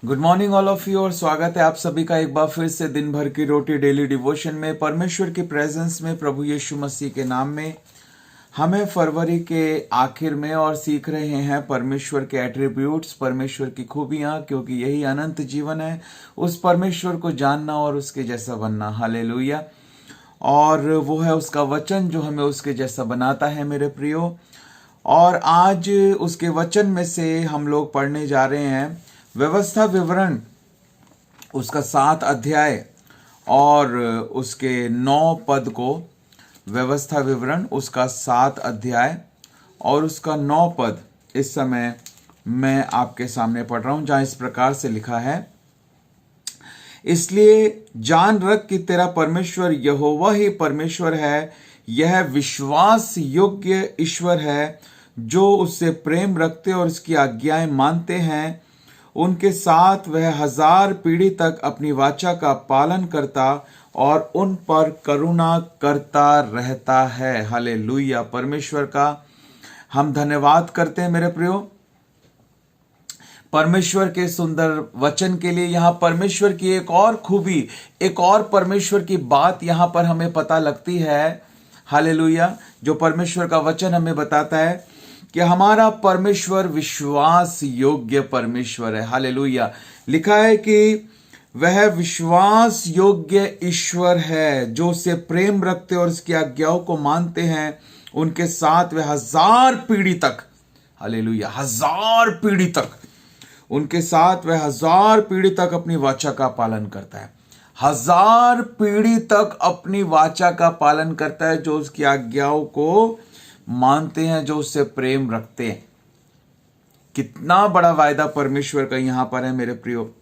Good morning all of you और स्वागत है आप सभी का एक बार फिर से दिन भर की रोटी डेली डिवोशन में परमेश्वर की प्रेजेंस में प्रभु यीशु मसीह के नाम में। हमें फरवरी के आखिर में और सीख रहे हैं परमेश्वर के एट्रीब्यूट्स, परमेश्वर की खूबियां, क्योंकि यही अनंत जीवन है, उस परमेश्वर को जानना और उसके जैसा बनना। हालेलुया। और वो है उसका वचन जो हमें उसके जैसा बनाता है मेरे प्रियो। और आज उसके वचन में से हम लोग पढ़ने जा रहे हैं व्यवस्था विवरण, उसका 7 अध्याय और उसके 9 पद को। व्यवस्था विवरण उसका 7 अध्याय और उसका 9 पद इस समय मैं आपके सामने पढ़ रहा हूं, जहां इस प्रकार से लिखा है, इसलिए जान रख कि तेरा परमेश्वर यहोवा ही परमेश्वर है। यह विश्वास योग्य ईश्वर है जो उससे प्रेम रखते और उसकी आज्ञाएं मानते हैं। उनके साथ वह 1000 पीढ़ी तक अपनी वाचा का पालन करता और उन पर करुणा करता रहता है। हालेलुया। परमेश्वर का हम धन्यवाद करते हैं मेरे प्रियो, परमेश्वर के सुंदर वचन के लिए। यहां परमेश्वर की एक और खूबी, एक और परमेश्वर की बात यहां पर हमें पता लगती है। हालेलुया। जो परमेश्वर का वचन हमें बताता है कि हमारा परमेश्वर विश्वास योग्य परमेश्वर है। हालेलुया। लिखा है कि वह विश्वास योग्य ईश्वर है जो उससे प्रेम रखते और उसकी आज्ञाओं को मानते हैं। उनके साथ वह 1000 पीढ़ी तक, हालेलुया, 1000 पीढ़ी तक, उनके साथ वह 1000 पीढ़ी तक अपनी वाचा का पालन करता है। 1000 पीढ़ी तक अपनी वाचा का पालन करता है, जो उसकी आज्ञाओं को मानते हैं, जो उससे प्रेम रखते हैं। कितना बड़ा वायदा परमेश्वर का यहां पर है मेरे प्रियो।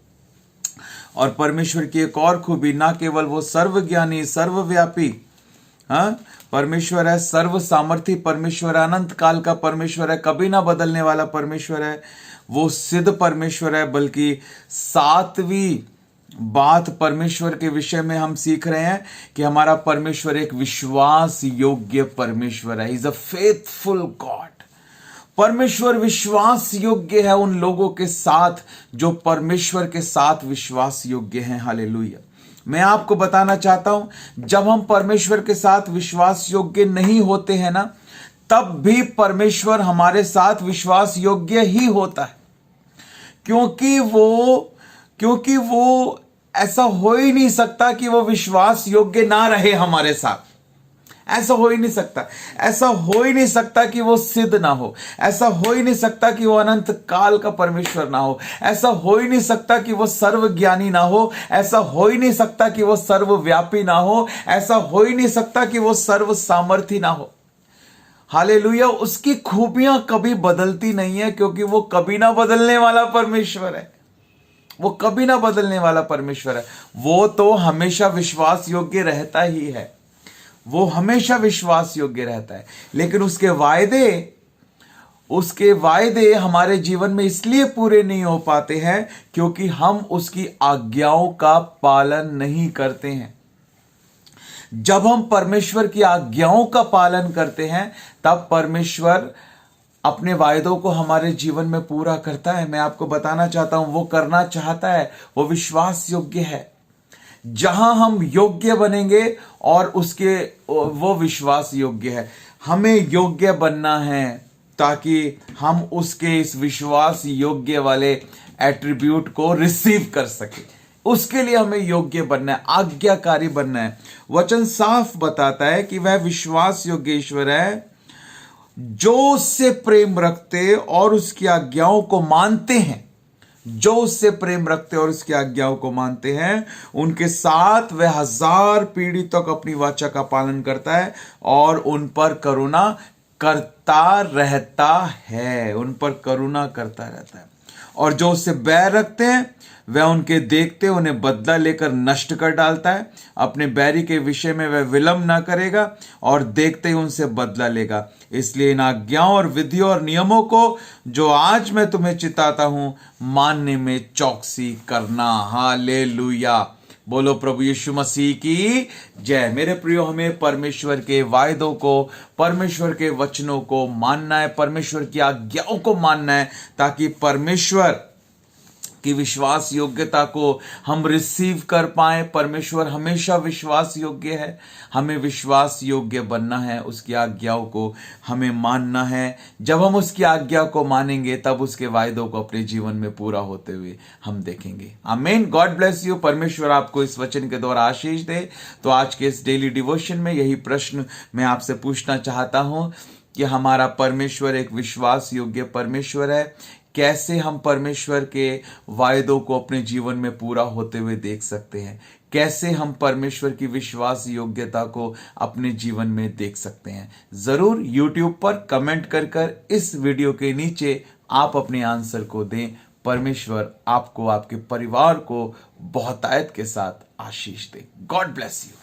और परमेश्वर की एक और खूबी, ना केवल वो सर्वज्ञानी सर्वव्यापी परमेश्वर है, सर्व सामर्थी परमेश्वर, अनंत काल का परमेश्वर है, कभी ना बदलने वाला परमेश्वर है, वो सिद्ध परमेश्वर है, बल्कि 7वीं बात परमेश्वर के विषय में हम सीख रहे हैं कि हमारा परमेश्वर एक विश्वास योग्य परमेश्वर है। Is a faithful God. परमेश्वर विश्वास योग्य है उन लोगों के साथ जो परमेश्वर के साथ विश्वास योग्य हैं। हालेलुया। मैं आपको बताना चाहता हूं, जब हम परमेश्वर के साथ विश्वास योग्य नहीं होते हैं ना, तब भी परमेश्वर हमारे साथ विश्वास योग्य ही होता है, क्योंकि वो ऐसा हो ही नहीं सकता कि वो विश्वास योग्य ना रहे हमारे साथ। ऐसा हो ही नहीं सकता। ऐसा हो ही नहीं सकता कि वो सिद्ध ना हो। ऐसा हो ही नहीं सकता कि वो अनंत काल का परमेश्वर ना हो। ऐसा हो ही नहीं सकता कि वो सर्वज्ञानी ना हो। ऐसा हो ही नहीं सकता कि वो सर्वव्यापी ना हो। ऐसा हो ही नहीं सकता कि वो सर्व सामर्थी ना हो। हालेलुया। उसकी खूबियां कभी बदलती नहीं है, क्योंकि वो कभी ना बदलने वाला परमेश्वर है। वो कभी ना बदलने वाला परमेश्वर है। वो तो हमेशा विश्वास योग्य रहता ही है। वो हमेशा विश्वास योग्य रहता है। लेकिन उसके वायदे हमारे जीवन में इसलिए पूरे नहीं हो पाते हैं क्योंकि हम उसकी आज्ञाओं का पालन नहीं करते हैं। जब हम परमेश्वर की आज्ञाओं का पालन करते हैं, तब परमेश्वर अपने वायदों को हमारे जीवन में पूरा करता है। मैं आपको बताना चाहता हूं, वो करना चाहता है, वो विश्वास योग्य है। जहां हम योग्य बनेंगे और वो विश्वास योग्य है। हमें योग्य बनना है ताकि हम उसके इस विश्वास योग्य वाले एट्रीब्यूट को रिसीव कर सके। उसके लिए हमें योग्य बनना है, आज्ञाकारी बनना है। वचन साफ बताता है कि वह विश्वास योग्य ईश्वर है जो उससे प्रेम रखते और उसकी आज्ञाओं को मानते हैं। जो उससे प्रेम रखते और उसकी आज्ञाओं को मानते हैं, उनके साथ वह 1000 पीढ़ी तक अपनी वाचा का पालन करता है और उन पर करुणा करता रहता है। उन पर करुणा करता रहता है। और जो उससे बैर रखते हैं, वह उनके देखते उन्हें बदला लेकर नष्ट कर डालता है। अपने बैरी के विषय में वह विलंब ना करेगा और देखते ही उनसे बदला लेगा। इसलिए इन आज्ञाओं और विधियों और नियमों को जो आज मैं तुम्हें चिताता हूं, मानने में चौकसी करना। हालेलुया। बोलो प्रभु यीशु मसीह की जय। मेरे प्रियो, हमें परमेश्वर के वायदों को, परमेश्वर के वचनों को मानना है, परमेश्वर की आज्ञाओं को मानना है, ताकि परमेश्वर कि विश्वास योग्यता को हम रिसीव कर पाए। परमेश्वर हमेशा विश्वास योग्य है, हमें विश्वास योग्य बनना है, उसकी आज्ञाओं को हमें मानना है। जब हम उसकी आज्ञा को मानेंगे तब उसके वायदों को अपने जीवन में पूरा होते हुए हम देखेंगे। आमीन। God bless you. परमेश्वर आपको इस वचन के द्वारा आशीष दे। तो आज के इस डेली डिवोशन में यही प्रश्न मैं आपसे पूछना चाहता हूं कि हमारा परमेश्वर एक विश्वास योग्य परमेश्वर है। कैसे हम परमेश्वर के वायदों को अपने जीवन में पूरा होते हुए देख सकते हैं? कैसे हम परमेश्वर की विश्वास योग्यता को अपने जीवन में देख सकते हैं? जरूर YouTube पर कमेंट कर इस वीडियो के नीचे आप अपने आंसर को दें। परमेश्वर आपको, आपके परिवार को बहुतायत के साथ आशीष दे। God bless you.